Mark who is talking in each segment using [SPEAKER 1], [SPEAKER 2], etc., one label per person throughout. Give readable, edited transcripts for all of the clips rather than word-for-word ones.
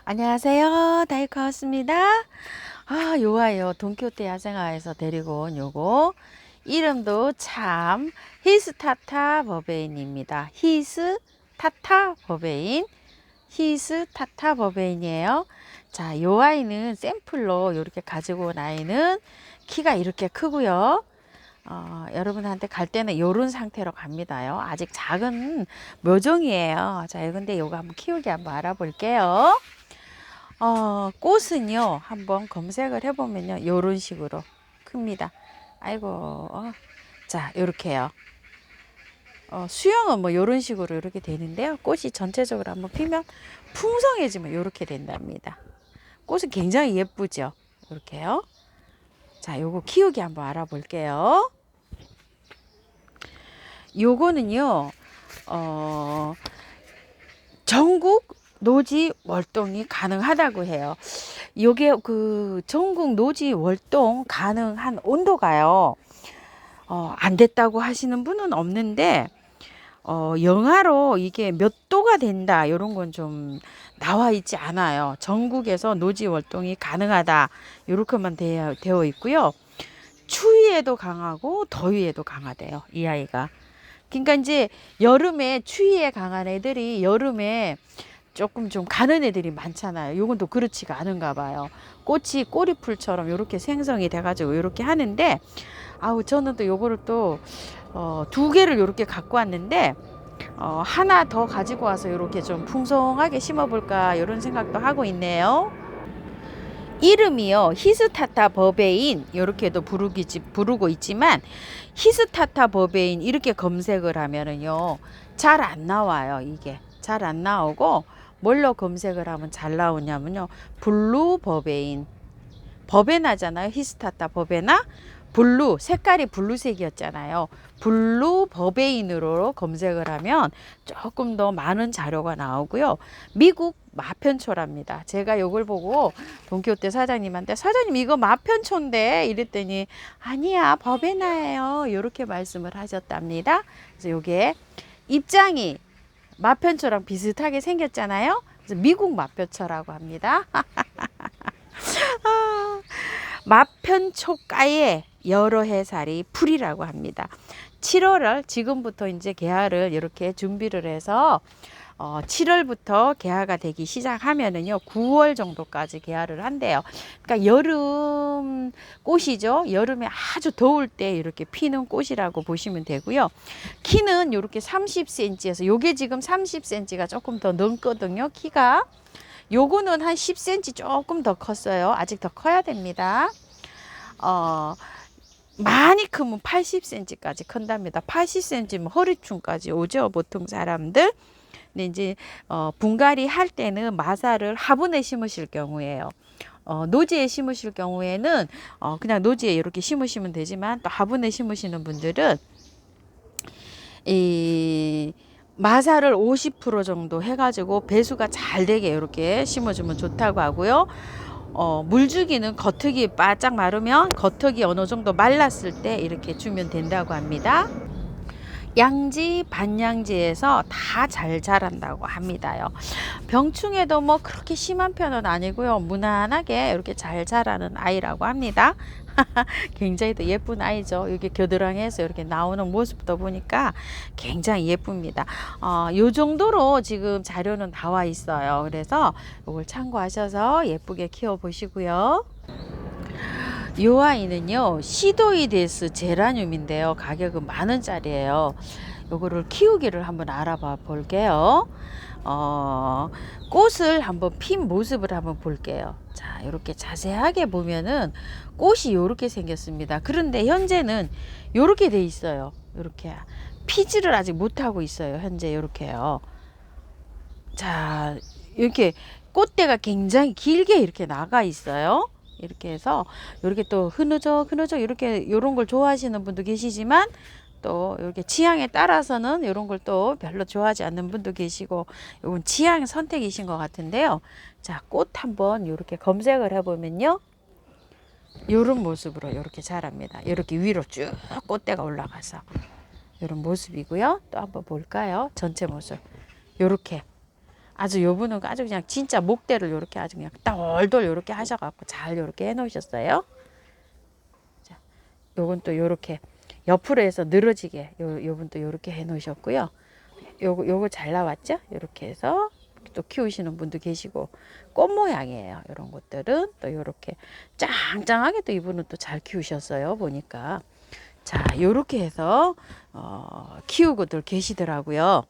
[SPEAKER 1] 안녕하세요. 다이카왔습니다. 요 아이요. 돈키호테 야생화에서 데리고 온 요거. 이름도 참 히스타타 버베인입니다. 히스타타 버베인. 히스타타 버베인이에요. 자, 요 아이는 샘플로 이렇게 가지고 온 아이는 키가 이렇게 크고요. 여러분한테 갈 때는 요런 상태로 갑니다요. 아직 작은 묘종이에요. 자, 근데 요거 한번 키우기 한번 알아볼게요. 꽃은요, 한번 검색을 해보면요, 요런 식으로 큽니다. 아이고, 자, 요렇게요. 수영은 뭐 요런 식으로 이렇게 되는데요. 꽃이 전체적으로 한번 피면 풍성해지면 요렇게 된답니다. 꽃은 굉장히 예쁘죠? 요렇게요. 자, 요거 키우기 한번 알아볼게요. 요거는요, 어, 전국 노지 월동이 가능하다고 해요. 요게 그 전국 노지 월동 가능한 온도가요. 안 됐다고 하시는 분은 없는데 영하로 이게 몇 도가 된다 이런 건 좀 나와 있지 않아요. 전국에서 노지 월동이 가능하다 이렇게만 되어 있고요. 추위에도 강하고 더위에도 강하대요. 이 아이가. 그러니까 이제 여름에 추위에 강한 애들이 여름에 조금 좀 가는 애들이 많잖아요. 요건 또 그렇지가 않은가 봐요. 꽃이 꼬리풀처럼 이렇게 생성이 돼가지고 이렇게 하는데, 저는 또 요거를 또, 두 개를 이렇게 갖고 왔는데, 하나 더 가지고 와서 이렇게 좀 풍성하게 심어볼까, 이런 생각도 하고 있네요. 이름이요, 히스타타 버베인, 이렇게도 부르고 있지만, 히스타타 버베인, 이렇게 검색을 하면은요, 잘 안 나와요, 이게. 잘 안 나오고, 뭘로 검색을 하면 잘 나오냐면요, 블루 버베인. 버베나잖아요. 히스타타 버베나. 블루, 색깔이 블루색이었잖아요. 블루 버베인으로 검색을 하면 조금 더 많은 자료가 나오고요. 미국 마편초랍니다. 제가 이걸 보고 돈키호테 사장님한테 사장님 이거 마편초인데 이랬더니 아니야 버베나예요. 이렇게 말씀을 하셨답니다. 그래서 이게 입장이 마편초랑 비슷하게 생겼잖아요. 그래서 미국 마편초라고 합니다. 마편초가의 여러 해살이 풀이라고 합니다. 7월을 지금부터 이제 개화를 이렇게 준비를 해서 7월부터 개화가 되기 시작하면은요 9월 정도까지 개화를 한대요. 그러니까 여름 꽃이죠. 여름에 아주 더울 때 이렇게 피는 꽃이라고 보시면 되고요. 키는 이렇게 30cm에서 요게 지금 30cm가 조금 더 넘거든요. 키가. 요거는 한 10cm 조금 더 컸어요. 아직 더 커야 됩니다. 많이 크면 80cm까지 큰답니다. 80cm면 허리춤까지 오죠. 보통 사람들. 근데 이제 분갈이 할 때는 마사를 화분에 심으실 경우에요. 노지에 심으실 경우에는 그냥 노지에 이렇게 심으시면 되지만 또 화분에 심으시는 분들은 이 마사를 50% 정도 해가지고 배수가 잘 되게 이렇게 심어주면 좋다고 하고요. 물주기는 겉흙이 바짝 마르면 겉흙이 어느 정도 말랐을 때 이렇게 주면 된다고 합니다. 양지, 반양지에서 다 잘 자란다고 합니다요. 병충해도 뭐 그렇게 심한 편은 아니고요. 무난하게 이렇게 잘 자라는 아이라고 합니다. 굉장히 또 예쁜 아이죠. 이렇게 겨드랑이에서 이렇게 나오는 모습도 보니까 굉장히 예쁩니다. 요 정도로 지금 자료는 나와 있어요. 그래서 이걸 참고하셔서 예쁘게 키워 보시고요. 요 아이는요 시도이데스 제라늄인데요 가격은 10,000원짜리예요. 요거를 키우기를 한번 알아봐 볼게요. 꽃을 한번 핀 모습을 한번 볼게요. 자, 이렇게 자세하게 보면은 꽃이 요렇게 생겼습니다. 그런데 현재는 요렇게 돼 있어요. 요렇게 피지를 아직 못하고 있어요. 현재 요렇게요. 자, 이렇게 꽃대가 굉장히 길게 이렇게 나가 있어요. 이렇게 해서 이렇게 또 흐느적 이렇게 요런 걸 좋아하시는 분도 계시지만 또 이렇게 취향에 따라서는 이런 걸 또 별로 좋아하지 않는 분도 계시고 이건 취향 선택이신 것 같은데요. 자, 꽃 한번 이렇게 검색을 해보면요. 이런 모습으로 이렇게 자랍니다. 이렇게 위로 쭉 꽃대가 올라가서 이런 모습이고요. 또 한번 볼까요? 전체 모습. 이렇게 아주 요분은 아주 그냥 진짜 목대를 요렇게 아주 그냥 돌돌 요렇게 하셔갖고 잘 요렇게 해 놓으셨어요. 자, 요건 또 요렇게 옆으로 해서 늘어지게 요분 또 요렇게 해 놓으셨고요. 요거 잘 나왔죠? 요렇게 해서 또 키우시는 분도 계시고 꽃 모양이에요. 이런 것들은 또 요렇게 짱짱하게 또 이분은 또 잘 키우셨어요. 보니까. 자, 요렇게 해서 키우고들 계시더라고요.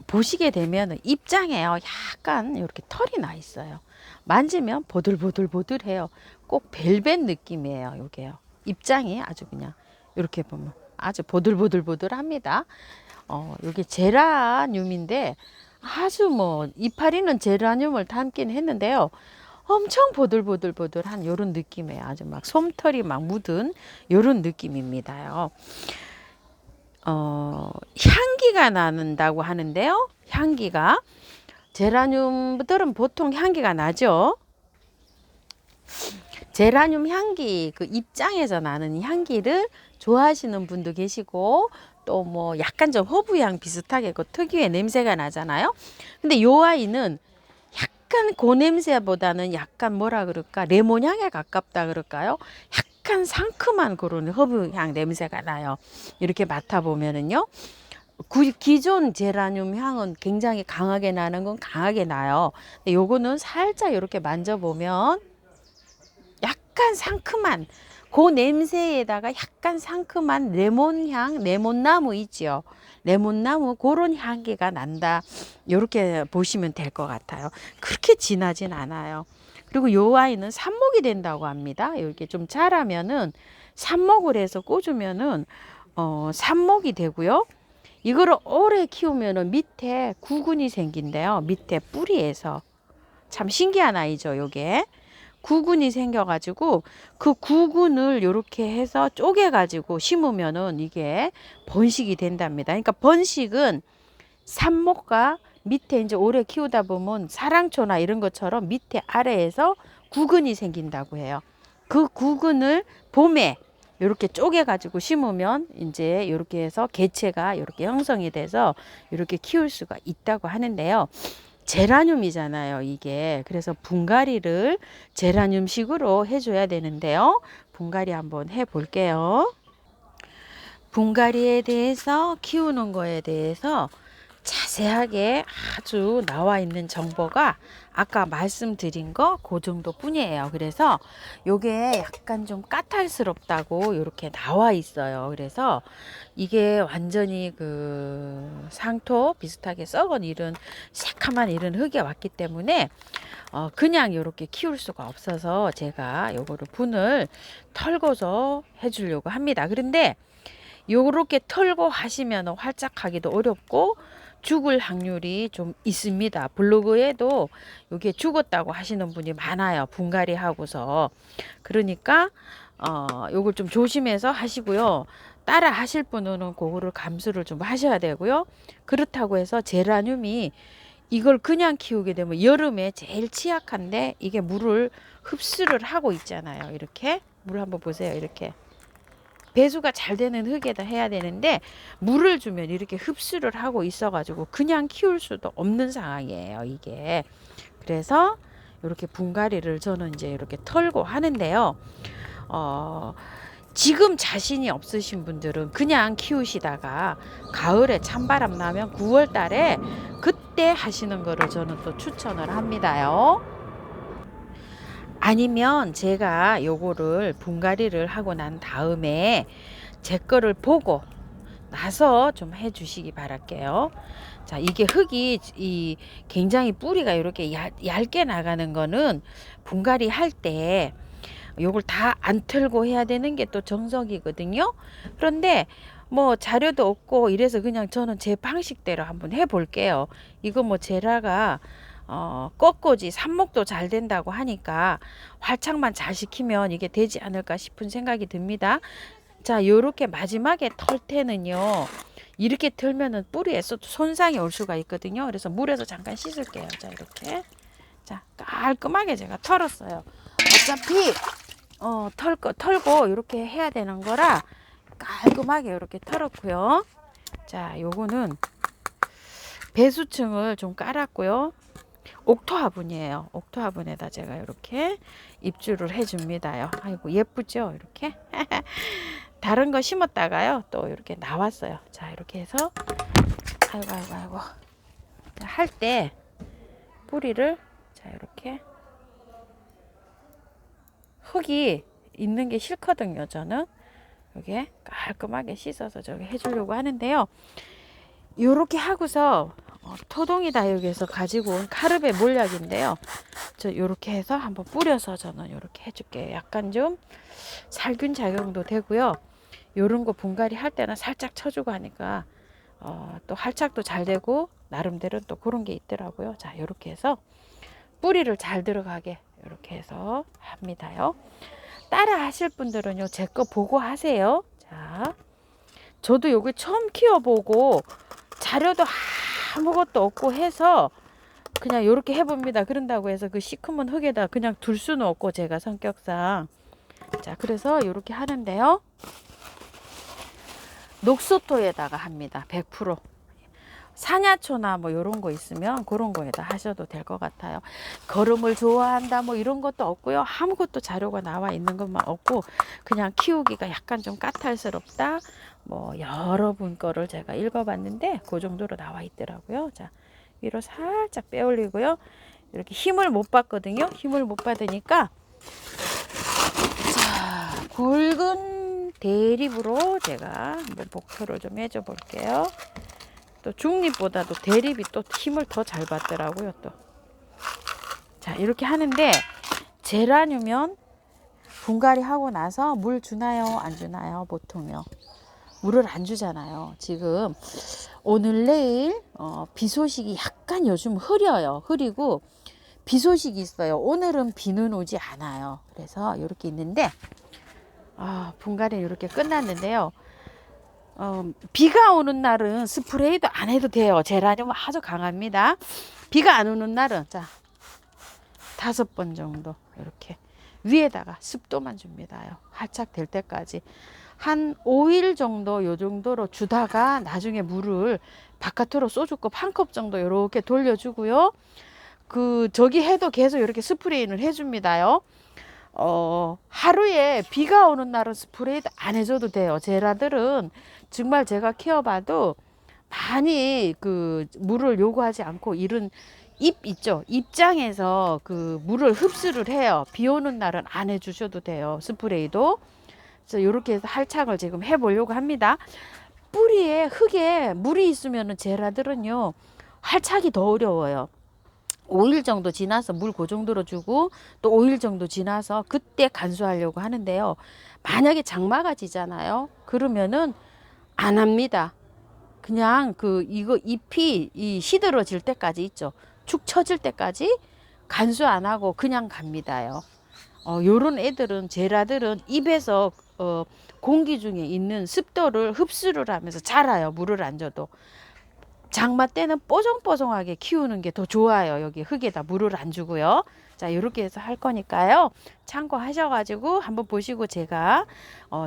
[SPEAKER 1] 보시게 되면 입장에요. 약간 이렇게 털이 나 있어요. 만지면 보들보들보들해요. 꼭 벨벳 느낌이에요. 요게요. 입장이 아주 그냥 이렇게 보면 아주 보들보들보들합니다. 요게 제라늄인데 아주 뭐 이파리는 제라늄을 담긴 했는데요. 엄청 보들보들보들한 요런 느낌이에요. 아주 막 솜털이 막 묻은 요런 느낌입니다요. 향기가 난다고 하는데요. 향기가 제라늄들은 보통 향기가 나죠. 제라늄 향기 그 입장에서 나는 향기를 좋아하시는 분도 계시고 또 뭐 약간 좀 허브향 비슷하게 그 특유의 냄새가 나잖아요. 근데 요 아이는 약간 그 냄새보다는 약간 뭐라 그럴까 레몬향에 가깝다 그럴까요? 약간 상큼한 그런 허브향 냄새가 나요. 이렇게 맡아보면은요. 기존 제라늄 향은 굉장히 강하게 나는 건 강하게 나요. 근데 요거는 살짝 이렇게 만져보면 약간 상큼한 그 냄새에다가 약간 상큼한 레몬향, 레몬나무 있지요. 레몬나무 그런 향기가 난다. 이렇게 보시면 될 것 같아요. 그렇게 진하진 않아요. 그리고 요 아이는 삽목이 된다고 합니다. 이렇게 좀 자라면은 삽목을 해서 꽂으면은 삽목이 되고요. 이거를 오래 키우면은 밑에 구근이 생긴대요. 밑에 뿌리에서. 참 신기한 아이죠, 요게. 구근이 생겨가지고 그 구근을 이렇게 해서 쪼개가지고 심으면은 이게 번식이 된답니다. 그러니까 번식은 삽목과 밑에 이제 오래 키우다 보면 사랑초나 이런 것처럼 밑에 아래에서 구근이 생긴다고 해요. 그 구근을 봄에 이렇게 쪼개가지고 심으면 이제 이렇게 해서 개체가 이렇게 형성이 돼서 이렇게 키울 수가 있다고 하는데요. 제라늄이잖아요, 이게. 그래서 분갈이를 제라늄식으로 해줘야 되는데요. 분갈이 한번 해 볼게요. 분갈이에 대해서 키우는 거에 대해서 자세하게 아주 나와 있는 정보가 아까 말씀드린 거 그 정도 뿐이에요. 그래서 요게 약간 좀 까탈스럽다고 이렇게 나와 있어요. 그래서 이게 완전히 그 상토 비슷하게 썩은 이런 새카만 이런 흙에 왔기 때문에 그냥 이렇게 키울 수가 없어서 제가 요거를 분을 털고서 해주려고 합니다. 그런데 요렇게 털고 하시면 활짝하기도 어렵고 죽을 확률이 좀 있습니다. 블로그에도 이게 죽었다고 하시는 분이 많아요. 분갈이 하고서. 그러니까 요걸 좀 조심해서 하시고요. 따라 하실 분은 그거를 감수를 좀 하셔야 되고요. 그렇다고 해서 제라늄이 이걸 그냥 키우게 되면 여름에 제일 취약한데 이게 물을 흡수를 하고 있잖아요. 이렇게 물 한번 보세요. 이렇게 배수가 잘 되는 흙에다 해야 되는데 물을 주면 이렇게 흡수를 하고 있어 가지고 그냥 키울 수도 없는 상황이에요, 이게. 그래서 이렇게 분갈이를 저는 이제 이렇게 털고 하는데요. 지금 자신이 없으신 분들은 그냥 키우시다가 가을에 찬바람 나면 9월 달에 그때 하시는 거를 저는 또 추천을 합니다요. 아니면 제가 요거를 분갈이를 하고 난 다음에 제 거를 보고 나서 좀 해 주시기 바랄게요. 자, 이게 흙이 굉장히 뿌리가 이렇게 얇게 나가는 거는 분갈이 할 때 요걸 다 안 털고 해야 되는 게 또 정석이거든요. 그런데 뭐 자료도 없고 이래서 그냥 저는 제 방식대로 한번 해 볼게요. 이거 뭐 제라가 꺾어지 삽목도 잘 된다고 하니까 활착만 잘 시키면 이게 되지 않을까 싶은 생각이 듭니다. 자, 요렇게 마지막에 털 때는요. 이렇게 털면은 뿌리에서 손상이 올 수가 있거든요. 그래서 물에서 잠깐 씻을게요. 자, 이렇게. 자, 깔끔하게 제가 털었어요. 어차피 털고 이렇게 해야 되는 거라 깔끔하게 이렇게 털었고요. 자, 요거는 배수층을 좀 깔았고요. 옥토 화분이에요. 옥토 화분에다 제가 이렇게 입주를 해줍니다요. 아이고 예쁘죠? 이렇게 다른 거 심었다가요 또 이렇게 나왔어요. 자 이렇게 해서 아이고 할 때 뿌리를 자 이렇게 흙이 있는 게 싫거든요. 저는 여기에 깔끔하게 씻어서 저기 해주려고 하는데요. 요렇게 하고서 토동이 다육에서 가지고 온 카르베 몰약인데요. 저 요렇게 해서 한번 뿌려서 저는 요렇게 해줄게요. 약간 좀 살균 작용도 되고요. 요런 거 분갈이 할 때는 살짝 쳐주고 하니까 또 활착도 잘 되고 나름대로 또 그런 게 있더라고요. 자 요렇게 해서 뿌리를 잘 들어가게 이렇게 해서 합니다요. 따라 하실 분들은요 제 거 보고 하세요. 자 저도 여기 처음 키워보고 자료도 아무것도 없고 해서 그냥 이렇게 해봅니다. 그런다고 해서 그 시커먼 흙에다 그냥 둘 수는 없고 제가 성격상 자 그래서 이렇게 하는데요. 녹소토에다가 합니다. 100% 사냐초나 뭐 이런 거 있으면 그런 거에다 하셔도 될 것 같아요. 거름을 좋아한다 뭐 이런 것도 없고요. 아무것도 자료가 나와 있는 것만 없고 그냥 키우기가 약간 좀 까탈스럽다. 뭐 여러분 거를 제가 읽어봤는데 그 정도로 나와 있더라고요. 자 위로 살짝 빼올리고요. 이렇게 힘을 못 받거든요. 힘을 못 받으니까 자 굵은 대립으로 제가 한번 복토를 좀 해줘 볼게요. 또 중립보다도 대립이 또 힘을 더 잘 받더라고요. 또 자 이렇게 하는데 제라늄은 분갈이 하고 나서 물 주나요 안 주나요? 보통요 물을 안 주잖아요. 지금 오늘 내일 비 소식이 약간 요즘 흐리고 비 소식이 있어요. 오늘은 비는 오지 않아요. 그래서 이렇게 있는데 분갈이 이렇게 끝났는데요. 비가 오는 날은 스프레이도 안 해도 돼요. 제라늄은 아주 강합니다. 비가 안 오는 날은 자 5번 정도 이렇게 위에다가 습도만 줍니다요. 활착 될 때까지 한 5일 정도 요 정도로 주다가 나중에 물을 바깥으로 소주컵 1컵 정도 이렇게 돌려주고요. 저기 해도 계속 이렇게 스프레이는 해줍니다요. 하루에 비가 오는 날은 스프레이도 안 해줘도 돼요. 제라들은 정말 제가 키워봐도 많이 물을 요구하지 않고 이런 잎 있죠. 입장에서 물을 흡수를 해요. 비 오는 날은 안 해주셔도 돼요. 스프레이도. 그래서 이렇게 해서 할착을 지금 해보려고 합니다. 뿌리에 흙에 물이 있으면 제라들은요 활착이 더 어려워요. 5일 정도 지나서 물 그 정도로 주고 또 5일 정도 지나서 그때 간수하려고 하는데요. 만약에 장마가 지잖아요. 그러면은 안 합니다. 그냥 이거 잎이 시들어질 때까지 있죠. 축 처질 때까지 간수 안 하고 그냥 갑니다요. 요런 애들은 제라들은 입에서 공기 중에 있는 습도를 흡수를 하면서 자라요. 물을 안 줘도. 장마 때는 뽀송뽀송하게 키우는 게 더 좋아요. 여기 흙에다 물을 안 주고요. 자 이렇게 해서 할 거니까요. 참고하셔가지고 한번 보시고 제가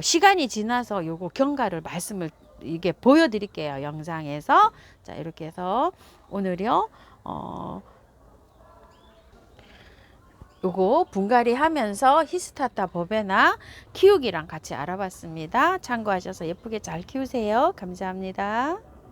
[SPEAKER 1] 시간이 지나서 요거 경과를 이게 보여드릴게요. 영상에서. 자 이렇게 해서 오늘요 요거 분갈이 하면서 히스타타 버베나 키우기랑 같이 알아봤습니다. 참고하셔서 예쁘게 잘 키우세요. 감사합니다.